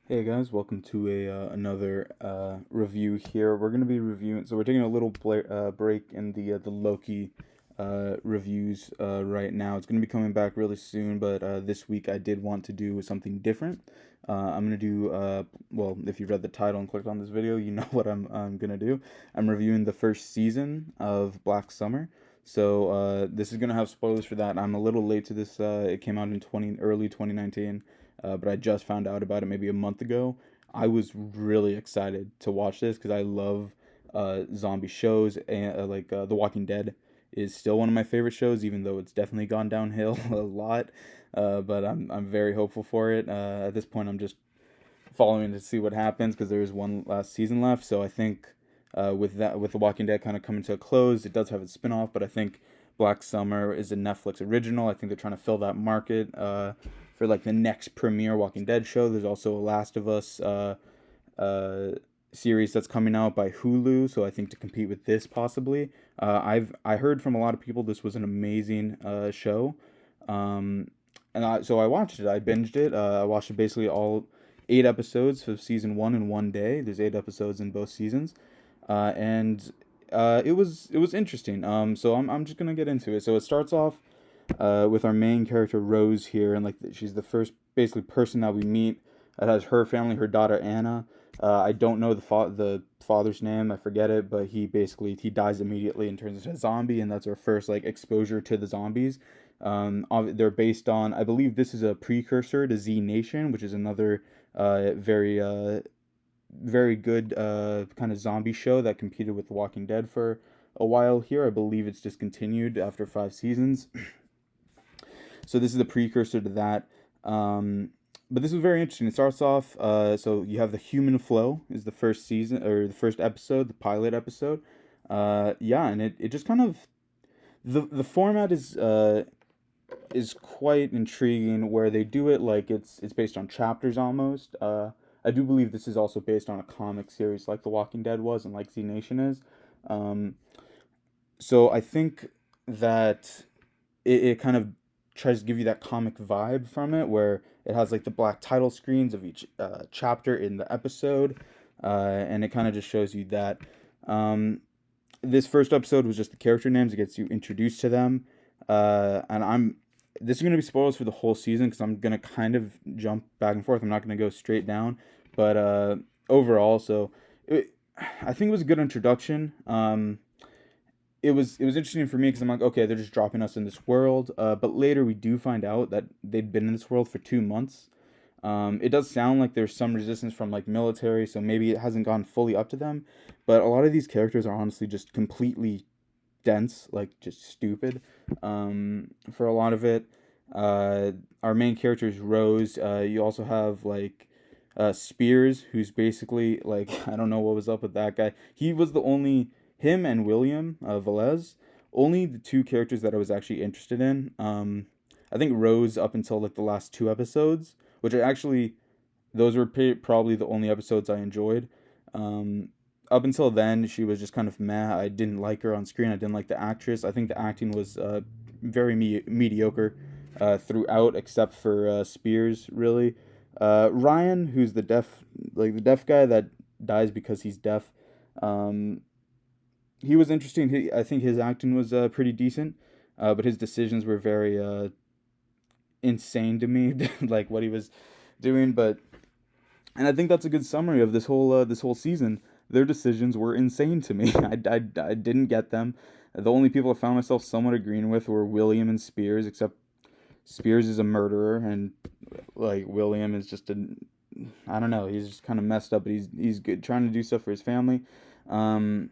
Hey guys, welcome to a another review here. We're gonna be reviewing, so we're taking a little break in the Loki reviews right now. It's gonna be coming back really soon, but this week I did want to do something different. I'm gonna do well, if you read the title and clicked on this video, you know what I'm gonna do. I'm reviewing the first season of Black Summer. So this is gonna have spoilers for that. I'm a little late to this. It came out in early 2019, but I just found out about it maybe a month ago. I was really excited to watch this because I love zombie shows, and The Walking Dead is still one of my favorite shows, even though it's definitely gone downhill a lot. But I'm very hopeful for it. At this point, I'm just following to see what happens because there is one last season left. So I think with The Walking Dead kind of coming to a close, it does have its spinoff, but I think Black Summer is a Netflix original. I think they're trying to fill that market for like the next premiere Walking Dead show. There's also a Last of Us uh, series that's coming out by Hulu, so I think to compete with this possibly. I heard from a lot of people this was an amazing show. So I watched it. I binged it. I watched it basically all 8 episodes of season one in one day. There's 8 episodes in both seasons, and it was interesting. So I'm just gonna get into it. So it starts off with our main character Rose here, and like she's the first basically person that we meet that has her family, her daughter Anna. I don't know the father's name. I forget it, but he dies immediately and turns into a zombie, and that's our first like exposure to the zombies. They're based on, I believe this is a precursor to Z Nation, which is another very good kind of zombie show that competed with The Walking Dead for a while here. I believe it's discontinued after 5 seasons. So this is the precursor to that. But this was very interesting. It starts off, so you have the human flow is the first season or the first episode, the pilot episode. Yeah, and it just kind of the format is quite intriguing where they do it like it's based on chapters almost. I do believe this is also based on a comic series like The Walking Dead was and like Z Nation is. Um, so I think that it kind of tries to give you that comic vibe from it where it has like the black title screens of each chapter in the episode, and it kind of just shows you that. This first episode was just the character names. It gets you introduced to them, and I'm this is gonna be spoilers for the whole season because I'm gonna kind of jump back and forth. I'm not gonna go straight down, but overall, I think it was a good introduction. It was interesting for me because I'm like, okay, they're just dropping us in this world. But later we do find out that they'd been in this world for 2 months. It does sound like there's some resistance from like military, so maybe it hasn't gone fully up to them. But a lot of these characters are honestly just completely dense, like just stupid. For a lot of it, uh, our main character is Rose. You also have like Spears, who's basically like I don't know what was up with that guy. He was the only him and William Velez, only the two characters that I was actually interested in. I think Rose up until like the last 2 episodes, which are actually those were probably the only episodes I enjoyed. Um, Up until then, she was just kind of meh. I didn't like her on screen. I didn't like the actress. I think the acting was very mediocre throughout, except for Spears, really. Ryan, who's the deaf guy that dies because he's deaf. Um, he was interesting. I think his acting was pretty decent, but his decisions were very insane to me, like what he was doing. And I think that's a good summary of this whole season. Their decisions were insane to me. I didn't get them. The only people I found myself somewhat agreeing with were William and Spears, except Spears is a murderer, and like William is just a I don't know. He's just kind of messed up, but he's good, trying to do stuff for his family. Um,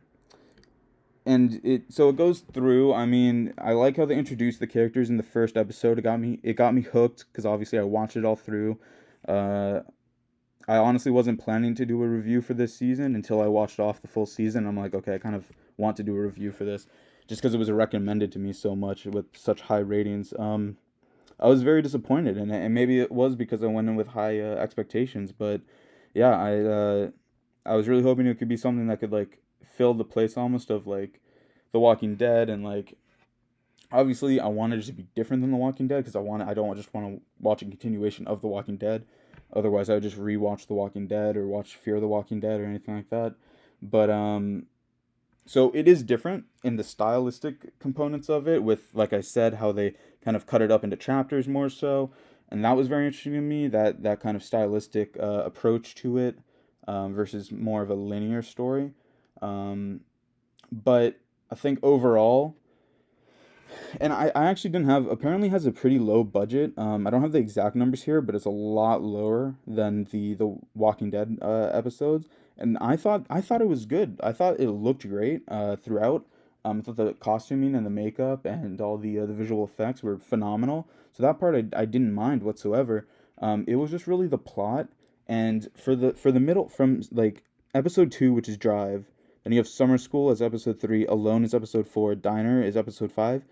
and it goes through. I mean, I like how they introduced the characters in the first episode. It got me hooked because obviously I watched it all through. Uh, I honestly wasn't planning to do a review for this season until I watched off the full season. I'm like, okay, I kind of want to do a review for this, just because it was recommended to me so much with such high ratings. I was very disappointed in it, and maybe it was because I went in with high expectations. But yeah, I was really hoping it could be something that could like fill the place almost of like The Walking Dead, and like obviously I wanted it to be different than The Walking Dead because I don't just want to watch a continuation of The Walking Dead. Otherwise, I would just rewatch The Walking Dead or watch Fear the Walking Dead or anything like that. But so it is different in the stylistic components of it, with, like I said, how they kind of cut it up into chapters more so, and that was very interesting to me. That kind of stylistic approach to it, versus more of a linear story. Um, but I think overall, and I actually didn't have, apparently has a pretty low budget. I don't have the exact numbers here, but it's a lot lower than the Walking Dead episodes. And I thought it was good. I thought it looked great throughout. I thought the costuming and the makeup and all the visual effects were phenomenal. So that part I didn't mind whatsoever. It was just really the plot, and for the middle, from like episode 2, which is Drive. Then you have Summer School as episode 3, Alone is episode 4, Diner is episode 5,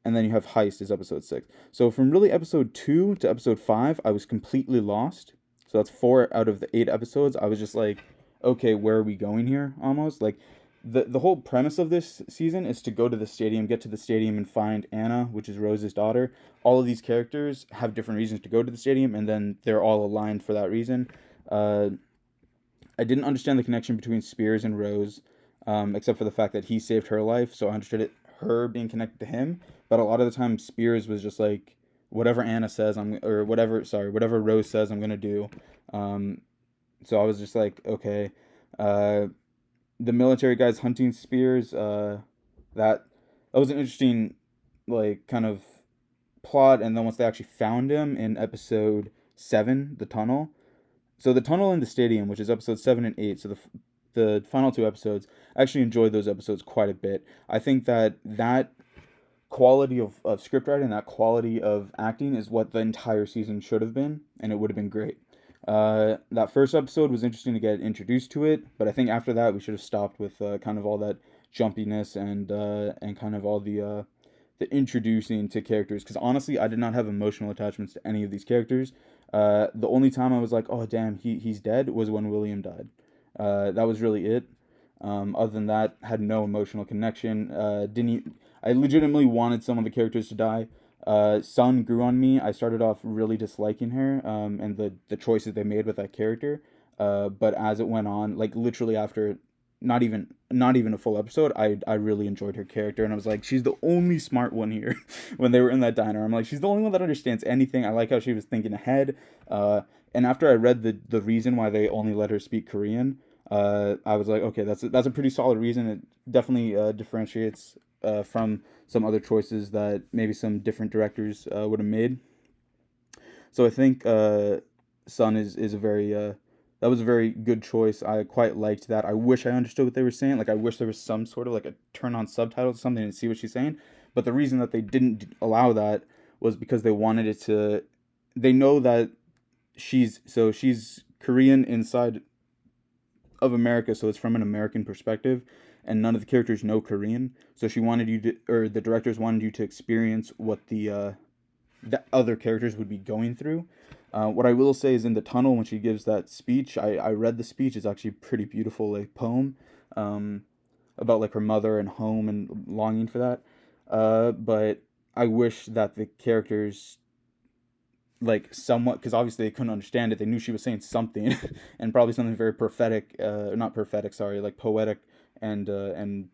and then you have Heist is episode 6. So from really episode 2 to episode 5, I was completely lost. So that's 4 out of the 8 episodes. I was just like, okay, where are we going here? Almost like the whole premise of this season is to go to the stadium, get to the stadium, and find Anna, which is Rose's daughter. All of these characters have different reasons to go to the stadium, and then they're all aligned for that reason. Uh, I didn't understand the connection between Spears and Rose, except for the fact that he saved her life. So I understood it, her being connected to him. But a lot of the time, Spears was just like, whatever Anna says, or whatever. Sorry, whatever Rose says, I'm gonna do. Um, so I was just like, okay. Uh, the military guys hunting Spears. That that was an interesting, like, kind of plot. And then once they actually found him in episode 7, the tunnel, so the tunnel in the stadium, which is episode 7 and 8, so the final 2 episodes, I actually enjoyed those episodes quite a bit. I think that quality of script writing, that quality of acting, is what the entire season should have been, and it would have been great. That first episode was interesting to get introduced to it, but I think after that we should have stopped with kind of all that jumpiness and kind of all the introducing to characters. Because honestly, I did not have emotional attachments to any of these characters. The only time I was like, oh damn, he's dead, was when William died. That was really it. Other than that, had no emotional connection. I legitimately wanted some of the characters to die. Sun grew on me. I started off really disliking her, and the choices they made with that character. But as it went on, like literally after not even a full episode, I really enjoyed her character, and I was like, she's the only smart one here. When they were in that diner, I'm like, she's the only one that understands anything. I like how she was thinking ahead. And after I read the reason why they only let her speak Korean, I was like, okay, that's a pretty solid reason. It definitely differentiates from some other choices that maybe some different directors would have made. So I think Sun is a very that was a very good choice. I quite liked that. I wish I understood what they were saying. Like I wish there was some sort of like a turn on subtitles or something to see what she's saying. But the reason that they didn't allow that was because they wanted it to. They know that she's Korean inside of America, so it's from an American perspective, and none of the characters know Korean. So she wanted you to, or the directors wanted you to experience what the other characters would be going through. What I will say is in the tunnel when she gives that speech, I read the speech. It's actually a pretty beautiful like poem, um, about like her mother and home and longing for that. But I wish that the characters like somewhat, because obviously they couldn't understand it. They knew she was saying something, and probably something very prophetic, not prophetic, sorry, like poetic and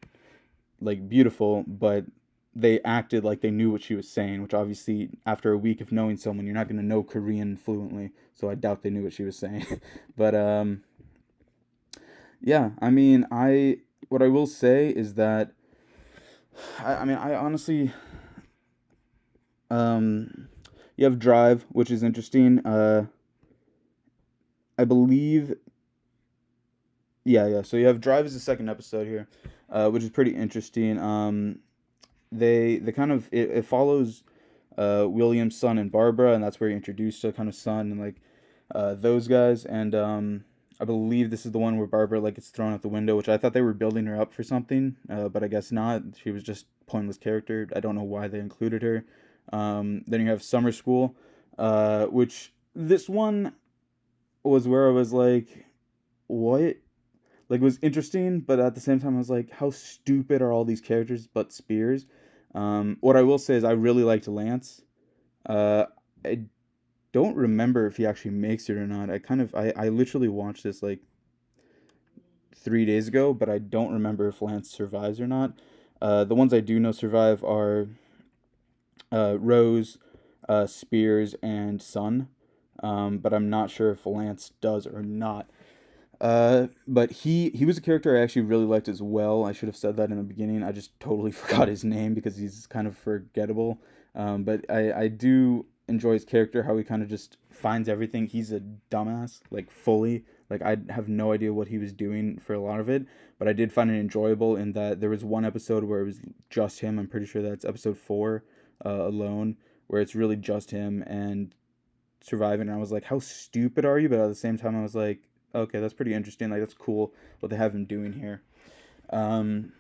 like beautiful, but they acted like they knew what she was saying, which obviously after a week of knowing someone, you're not going to know Korean fluently. So I doubt they knew what she was saying. But yeah, I mean, I what I will say is that I mean, I honestly um you have Drive, which is interesting. I believe, yeah. So you have Drive as the second episode here, which is pretty interesting. They kind of it follows William's son and Barbara, and that's where you're introduced to kind of son and like those guys. And I believe this is the one where Barbara like gets thrown out the window, which I thought they were building her up for something, but I guess not. She was just pointless character. I don't know why they included her. Then you have Summer School, which this one was where I was like, what? Like, it was interesting, but at the same time, I was like, how stupid are all these characters but Spears? What I will say is I really liked Lance. Uh, I don't remember if he actually makes it or not. I literally watched this like 3 days ago, but I don't remember if Lance survives or not. The ones I do know survive are Rose, Spears, and Sun. But I'm not sure if Lance does or not. But he was a character I actually really liked as well. I should have said that in the beginning. I just totally forgot his name because he's kind of forgettable. But I do enjoy his character, how he kind of just finds everything. He's a dumbass, like fully. Like I have no idea what he was doing for a lot of it, but I did find it enjoyable in that there was one episode where it was just him. I'm pretty sure that's episode 4, alone, where it's really just him and surviving. And I was like, how stupid are you? But at the same time, I was like, okay, that's pretty interesting. Like that's cool what they have him doing here. Um,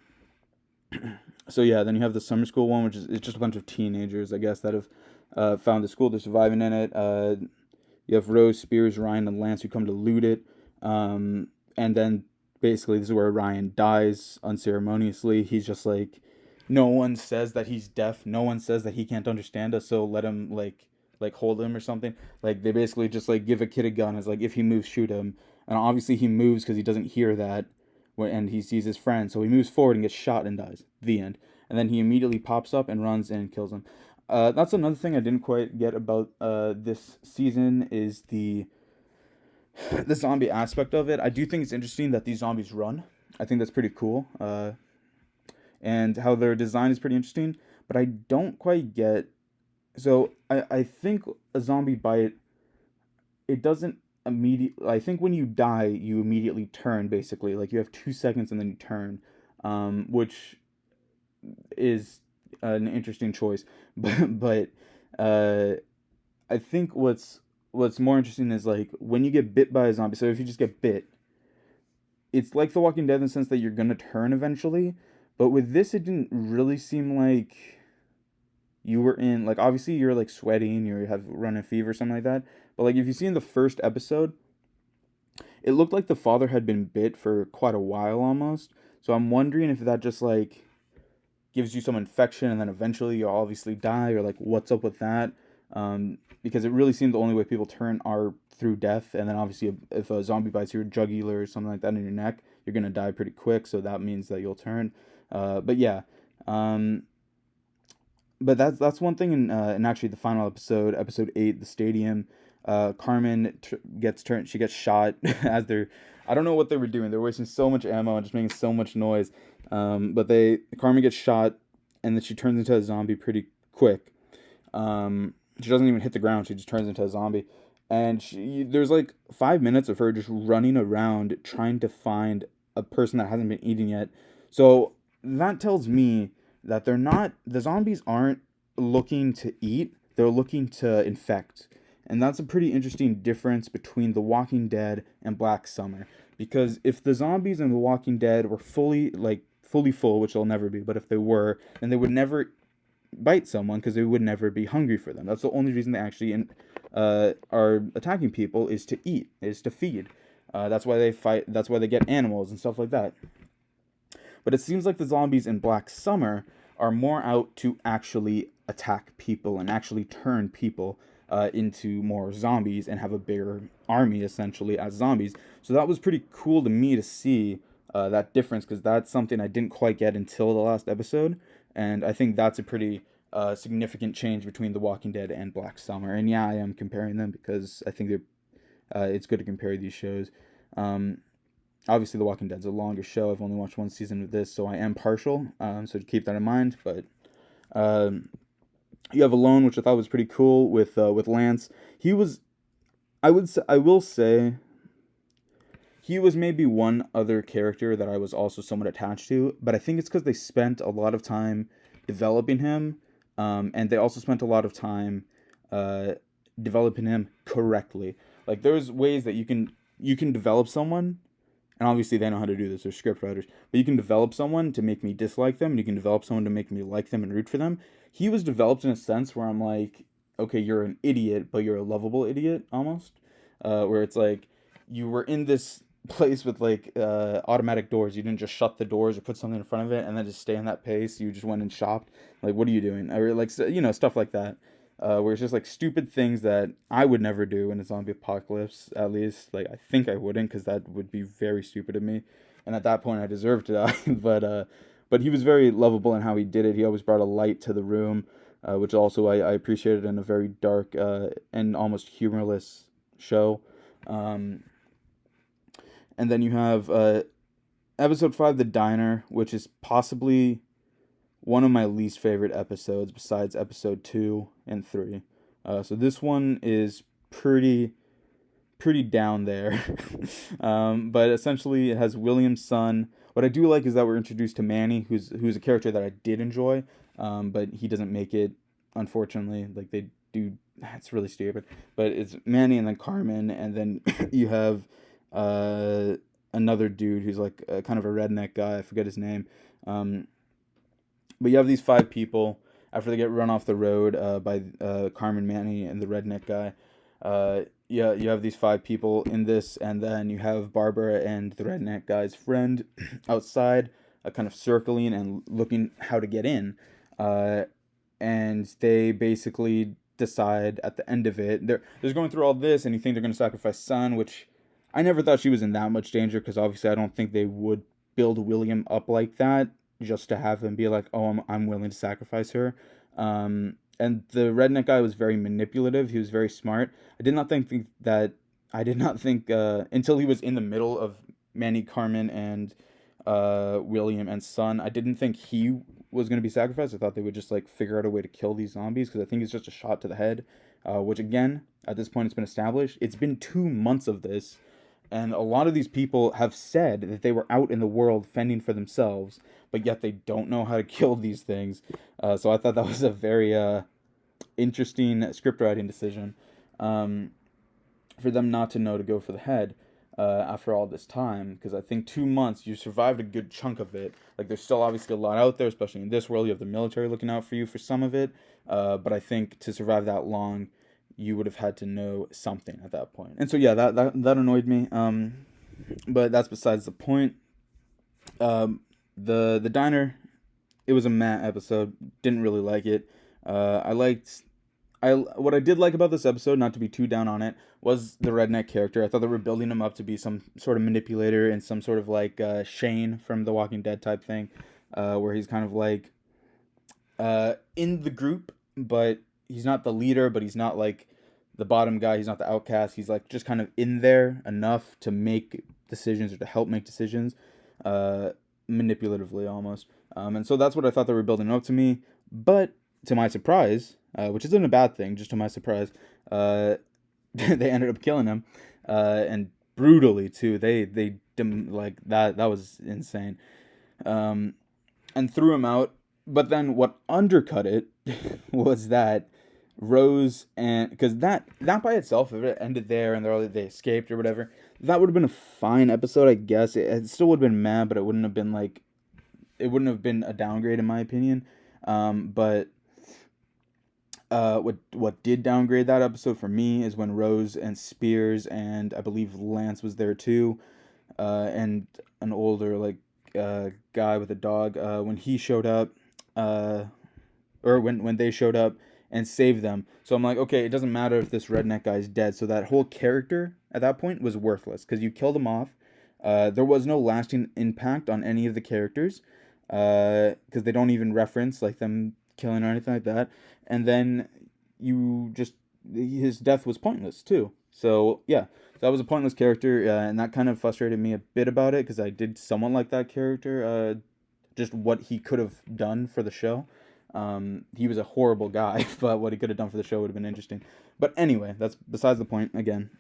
so yeah, then you have the summer school one, which is it's just a bunch of teenagers, I guess, that have found the school. They're surviving in it. You have Rose, Spears, Ryan, and Lance who come to loot it. And then basically this is where Ryan dies unceremoniously. He's just like, no one says that he's deaf. No one says that he can't understand us. So let him like hold him or something. Like they basically just like give a kid a gun. It's like if he moves, shoot him. And obviously he moves because he doesn't hear that, and he sees his friend. So he moves forward and gets shot and dies. The end. And then he immediately pops up and runs and kills him. That's another thing I didn't quite get about this season is the zombie aspect of it. I do think it's interesting that these zombies run. I think that's pretty cool. And how their design is pretty interesting. But I don't quite get. So I think a zombie bite, it doesn't immediately. I think when you die, you immediately turn, basically. Like you have 2 seconds and then you turn, which is an interesting choice. But uh, I think what's more interesting is like when you get bit by a zombie. So if you just get bit, it's like The Walking Dead in the sense that you're gonna turn eventually. But with this, it didn't really seem like you were in, like, obviously you're like sweating, you have running fever, something like that. But like if you see in the first episode, it looked like the father had been bit for quite a while almost. So I'm wondering if that just like gives you some infection and then eventually you'll obviously die, or like what's up with that. Because it really seemed the only way people turn are through death, and then obviously if a zombie bites your jugular or something like that in your neck, you're gonna die pretty quick, so that means that you'll turn. But yeah, um, but that's one thing in actually the final episode, episode 8, the stadium. Carmen gets turned. She gets shot as they're. I don't know what they were doing. They're wasting so much ammo and just making so much noise. But Carmen gets shot, and then she turns into a zombie pretty quick. She doesn't even hit the ground. She just turns into a zombie, and there's like 5 minutes of her just running around trying to find a person that hasn't been eaten yet. So that tells me that the zombies aren't looking to eat. They're looking to infect. And that's a pretty interesting difference between The Walking Dead and Black Summer. Because if the zombies in The Walking Dead were fully full, which they'll never be, but if they were, then they would never bite someone because they would never be hungry for them. That's the only reason they actually are attacking people, is to eat, is to feed. That's why they fight. That's why they get animals and stuff like that. But it seems like the zombies in Black Summer are more out to actually attack people and actually turn people into more zombies and have a bigger army essentially as zombies. So that was pretty cool to me to see that difference, because that's something I didn't quite get until the last episode. And I think that's a pretty significant change between The Walking Dead and Black Summer. And yeah, I am comparing them because I think it's good to compare these shows. Obviously, The Walking Dead's a longer show. I've only watched one season of this, so I am partial. So to keep that in mind. But you have Alone, which I thought was pretty cool with Lance. He was, I will say, he was maybe one other character that I was also somewhat attached to. But I think it's because they spent a lot of time developing him, and they also spent a lot of time developing him correctly. Like there's ways that you can develop someone. And obviously they know how to do this, they're script writers. But you can develop someone to make me dislike them, and you can develop someone to make me like them and root for them. He was developed in a sense where I'm like, okay, you're an idiot, but you're a lovable idiot, almost. Where it's like, you were in this place with like automatic doors. You didn't just shut the doors or put something in front of it and then just stay in that pace. You just went and shopped. Like, what are you doing? Or like, stuff like that. where it's just like stupid things that I would never do in a zombie apocalypse. At least, like I think I wouldn't, because that would be very stupid of me, and at that point I deserve to die. But he was very lovable in how he did it. He always brought a light to the room, which also I appreciated in a very dark and almost humorless show. Um, and then you have episode 5, The Diner, which is possibly one of my least favorite episodes besides episode 2 and 3. So this one is pretty down there. But essentially it has William's son. What I do like is that we're introduced to Manny, who's a character that I did enjoy, but he doesn't make it, unfortunately. Like they do, it's really stupid. But it's Manny and then Carmen, and then you have another dude who's like kind of a redneck guy. I forget his name. But you have these 5 people after they get run off the road by Carmen, Manny, and the redneck guy. Yeah, you have these 5 people in this, and then you have Barbara and the redneck guy's friend outside, kind of circling and looking how to get in. And they basically decide at the end of it, they're going through all this, and you think they're going to sacrifice Son, which I never thought she was in that much danger, because obviously I don't think they would build William up like that just to have him be like, oh, I'm willing to sacrifice her. And the redneck guy was very manipulative. He was very smart. I did not think until he was in the middle of Manny, Carmen, and William and Son, I didn't think he was going to be sacrificed. I thought they would just like figure out a way to kill these zombies, because I think it's just a shot to the head, which again, at this point, it's been established. It's been 2 months of this, and a lot of these people have said that they were out in the world fending for themselves, but yet they don't know how to kill these things. So I thought that was a very interesting script writing decision, for them not to know to go for the head after all this time. Because I think 2 months, you survived a good chunk of it. Like, there's still obviously a lot out there, especially in this world. You have the military looking out for you for some of it. But I think to survive that long, you would have had to know something at that point. And so yeah, that annoyed me. But that's besides the point. The diner, it was a meh episode. Didn't really like it. What I did like about this episode, not to be too down on it, was the redneck character. I thought they were building him up to be some sort of manipulator and some sort of like Shane from The Walking Dead type thing, where he's kind of like in the group, but he's not the leader, but he's not like the bottom guy. He's not the outcast. He's like just kind of in there enough to make decisions or to help make decisions, manipulatively almost. And so that's what I thought they were building up to me. But to my surprise, which isn't a bad thing, just to my surprise, they ended up killing him, and brutally too. Like that was insane, and threw him out. But then what undercut it was that Rose, and because that by itself, if it ended there and they escaped or whatever, that would have been a fine episode, I guess. It still would have been mad, but it wouldn't have been a downgrade in my opinion. But what did downgrade that episode for me is when Rose and Spears, and I believe Lance was there too, and an older like guy with a dog, when he showed up, or when they showed up and saved them. So I'm like, okay, it doesn't matter if this redneck guy's dead. So that whole character at that point was worthless, because you killed him off. There was no lasting impact on any of the characters, because they don't even reference like them killing or anything like that. And then his death was pointless too. So yeah, that was a pointless character, and that kind of frustrated me a bit about it, because I did somewhat like that character, just what he could have done for the show. He was a horrible guy, but what he could have done for the show would have been interesting. But anyway, that's besides the point. Again,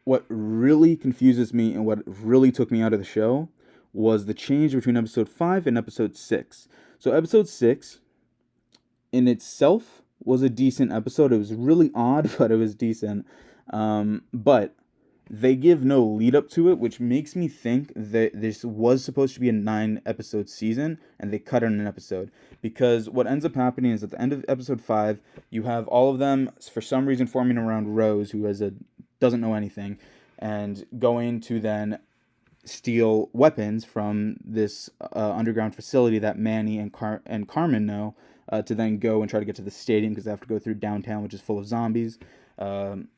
what really confuses me and what really took me out of the show was the change between episode 5 and episode 6. So episode 6 in itself was a decent episode. It was really odd, but it was decent. But they give no lead up to it, which makes me think that this was supposed to be a 9-episode season, and they cut in an episode. Because what ends up happening is at the end of episode 5, you have all of them, for some reason, forming around Rose, who doesn't know anything, and going to then steal weapons from this underground facility that Manny and Carmen know, to then go and try to get to the stadium because they have to go through downtown, which is full of zombies. Um,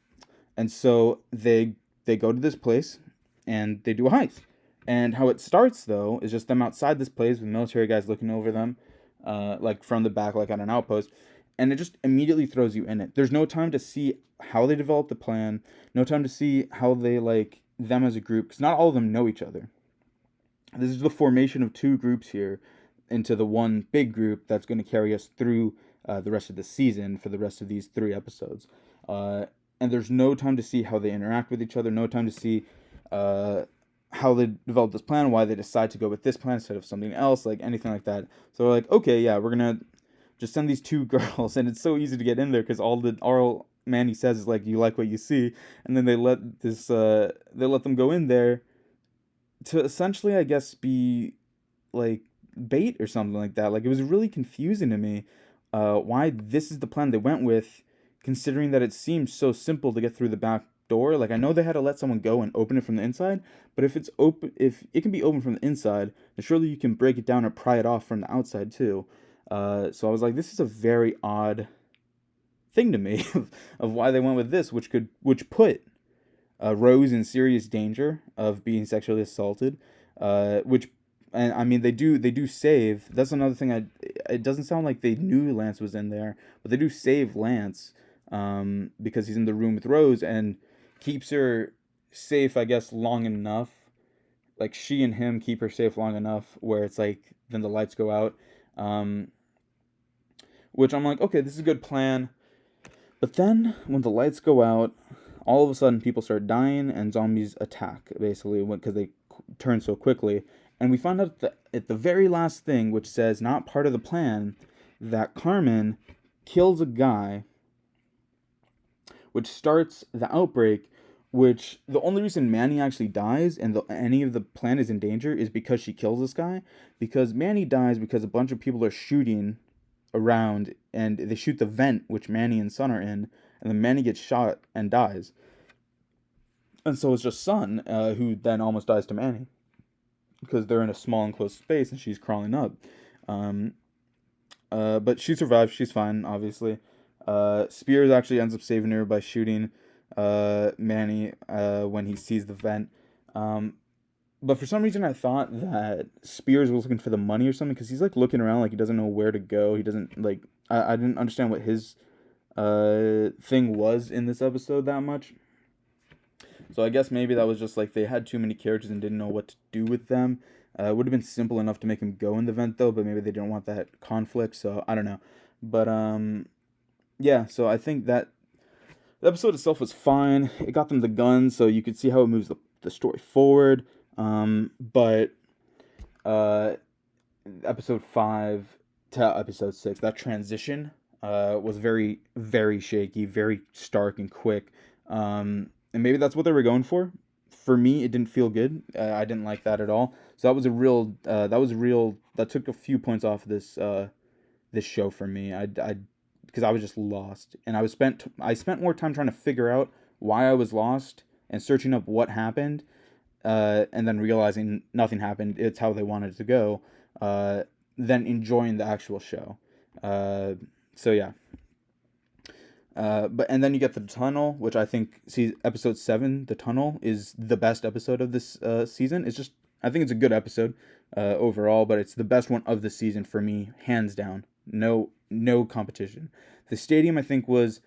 and so they go to this place and they do a heist. And how it starts though is just them outside this place with military guys looking over them, like from the back, like on an outpost, and it just immediately throws you in it. There's no time to see how they develop the plan, no time to see how they like them as a group, because not all of them know each other. This is the formation of two groups here into the one big group that's going to carry us through the rest of the season for the rest of these 3 episodes. Uh, and there's no time to see how they interact with each other, no time to see how they develop this plan, why they decide to go with this plan instead of something else, like anything like that. So we're like, okay, yeah, we're gonna just send these two girls, and it's so easy to get in there because all Manny says is like, you like what you see, and then they let them go in there to essentially, I guess, be like bait or something like that. Like it was really confusing to me why this is the plan they went with, considering that it seems so simple to get through the back door. Like I know they had to let someone go and open it from the inside, but if it can be opened from the inside, then surely you can break it down or pry it off from the outside too. So I was like, this is a very odd thing to me of why they went with this, which put Rose in serious danger of being sexually assaulted, which and I mean they do save. That's another thing. It doesn't sound like they knew Lance was in there, but they do save Lance because he's in the room with Rose and keeps her safe, I guess, long enough. Like she and him keep her safe long enough where it's like then the lights go out, um, which I'm like, okay, this is a good plan. But then when the lights go out, all of a sudden people start dying and zombies attack basically because they turn so quickly. And we find out that at the very last thing, which says not part of the plan, that Carmen kills a guy, which starts the outbreak. Which the only reason Manny actually dies and any of the plan is in danger is because she kills this guy. Because Manny dies because a bunch of people are shooting around and they shoot the vent which Manny and Sun are in, and then Manny gets shot and dies. And so it's just Sun who then almost dies to Manny because they're in a small enclosed space and she's crawling up. Um, but she survives. She's fine, obviously. Spears actually ends up saving her by shooting Manny when he sees the vent. But for some reason, I thought that Spears was looking for the money or something because he's like looking around like he doesn't know where to go. He doesn't like. I didn't understand what his thing was in this episode that much. So I guess maybe that was just like they had too many characters and didn't know what to do with them. It would have been simple enough to make him go in the vent though, but maybe they didn't want that conflict. So I don't know. But yeah. So I think that the episode itself was fine. It got them the guns, so you could see how it moves the story forward. But episode 5 to episode 6, that transition was very, very shaky, very stark and quick. And maybe that's what they were going for. For me, it didn't feel good. I didn't like that at all. So that was a real. That took a few points off this show for me. I because I was just lost, and I spent more time trying to figure out why I was lost and searching up what happened, and then realizing nothing happened. It's how they wanted it to go. Than enjoying the actual show. So yeah. But and then you get the tunnel, which I think episode 7, the tunnel, is the best episode of this season. It's just I think it's a good episode overall, but it's the best one of the season for me, hands down. No competition. The stadium I think was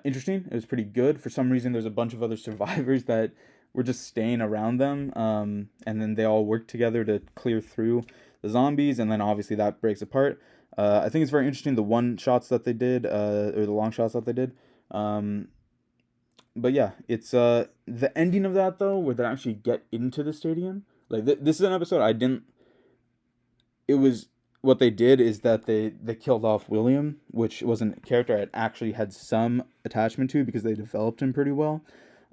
interesting. It was pretty good. For some reason, there's a bunch of other survivors that were just staying around them, and then they all worked together to clear through the zombies, and then obviously that breaks apart. I think it's very interesting the one shots that they did, or the long shots that they did. But yeah, it's the ending of that though, where they actually get into the stadium. Like this is an episode I didn't. It was what they did is that they killed off William, which was a character I actually had some attachment to because they developed him pretty well.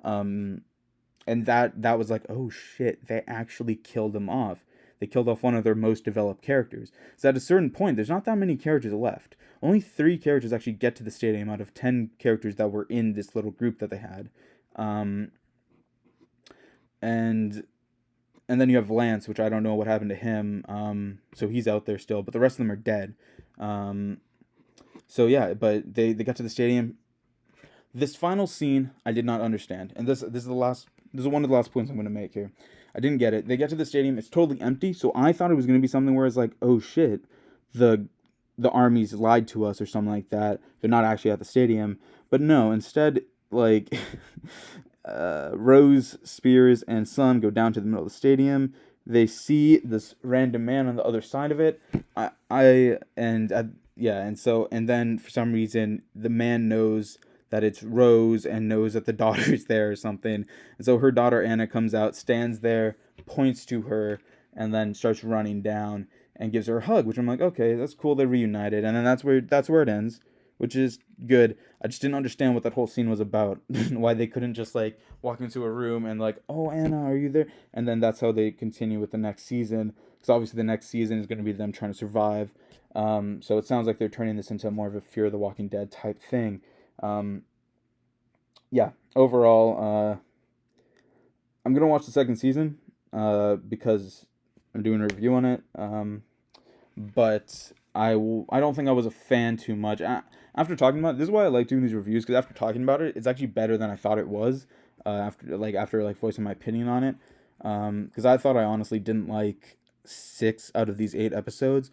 And that was like, oh shit, they actually killed him off. They killed off one of their most developed characters. So at a certain point, there's not that many characters left. Only 3 characters actually get to the stadium out of 10 characters that were in this little group that they had. And then you have Lance, which I don't know what happened to him. So he's out there still, but the rest of them are dead. So yeah, but they got to the stadium. This final scene I did not understand, and this is one of the last points I'm going to make here. I didn't get it. They get to the stadium, it's totally empty, so I thought it was going to be something where it's like, oh shit, the the armies lied to us or something like that. They're not actually at the stadium, but no. Instead, like Rose, Spears, and Sun go down to the middle of the stadium. They see this random man on the other side of it. Yeah, and then for some reason the man knows that it's Rose and knows that the daughter's there or something. And so her daughter Anna comes out, stands there, points to her, and then starts running down and gives her a hug, which I'm like, okay, that's cool. They're reunited, and then that's where it ends, which is good. I just didn't understand what that whole scene was about. Why they couldn't just like walk into a room and like, oh Anna, are you there? And then that's how they continue with the next season. Because obviously the next season is going to be them trying to survive. So it sounds like they're turning this into more of a Fear of the Walking Dead type thing. Um, yeah, overall, I'm gonna watch the second season because I'm doing a review on it. But I don't think I was a fan too much. After talking about it, this is why I like doing these reviews, because after talking about it, it's actually better than I thought it was. After voicing my opinion on it, because I thought I honestly didn't like 6 out of these 8 episodes,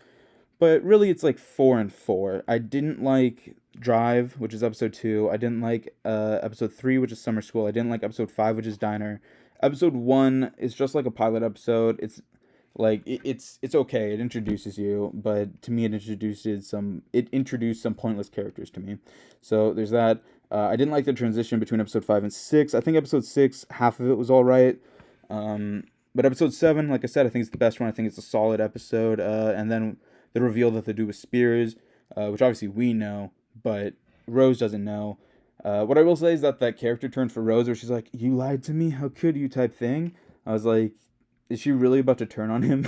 but really it's like 4 and 4. I didn't like Drive, which is episode 2. I didn't like episode 3, which is Summer School. I didn't like episode 5, which is Diner. Episode 1 is just like a pilot episode. It's like it's okay. It introduces you, but to me it introduced some pointless characters to me. So there's that. I didn't like the transition between episode 5 and 6. I think episode 6, half of it was all right. But episode 7, like I said, I think it's the best one. I think it's a solid episode. And then the reveal that they do with Spears, which obviously we know, but Rose doesn't know. What I will say is that character turn for Rose, where she's like, "You lied to me. How could you?" type thing. I was like, is she really about to turn on him?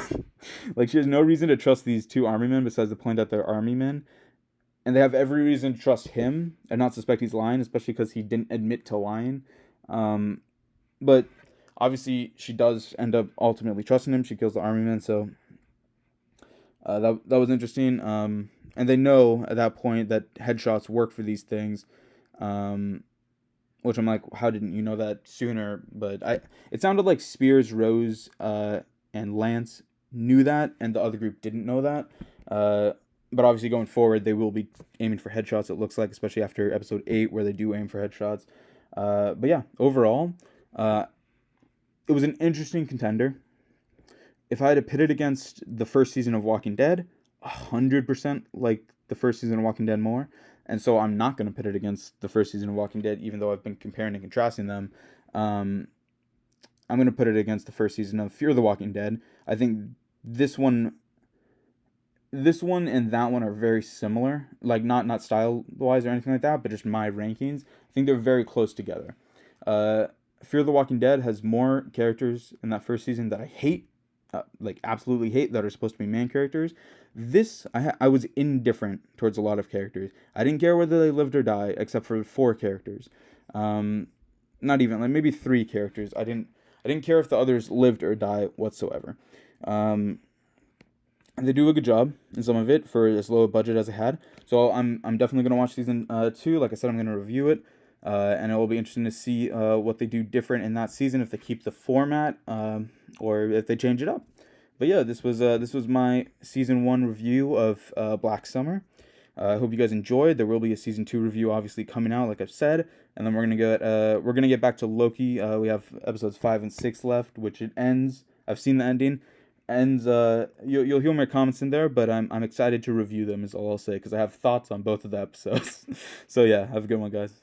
Like, she has no reason to trust these 2 army men besides the point that they're army men. And they have every reason to trust him and not suspect he's lying, especially because he didn't admit to lying. But obviously, she does end up ultimately trusting him. She kills the army men, so that was interesting. And they know at that point that headshots work for these things. Which I'm like, how didn't you know that sooner? But it sounded like Spears, Rose, and Lance knew that, and the other group didn't know that. But obviously going forward, they will be aiming for headshots, it looks like, especially after episode 8, where they do aim for headshots. But yeah, overall, it was an interesting contender. If I had to pit it against the first season of Walking Dead, 100% like the first season of Walking Dead more. And so I'm not going to pit it against the first season of Walking Dead, even though I've been comparing and contrasting them. I'm going to put it against the first season of Fear the Walking Dead. I think this one and that one are very similar. Like, not style-wise or anything like that, but just my rankings. I think they're very close together. Fear the Walking Dead has more characters in that first season that I hate, like absolutely hate, that are supposed to be main characters. This, I was indifferent towards a lot of characters. I didn't care whether they lived or died, except for 4 characters. Not even, like maybe 3 characters. I didn't care if the others lived or died whatsoever. And they do a good job in some of it for as low a budget as it had. So I'm definitely gonna watch season 2. Like I said, I'm gonna review it. And it will be interesting to see what they do different in that season, if they keep the format or if they change it up. But yeah, this was my season 1 review of Black Summer. I hope you guys enjoyed. There will be a season 2 review obviously coming out, like I've said, and then we're gonna get back to Loki. We have episodes 5 and 6 left, which it ends. I've seen the ending. Ends. You'll hear my comments in there, but I'm excited to review them. Is all I'll say, because I have thoughts on both of the episodes. So yeah, have a good one, guys.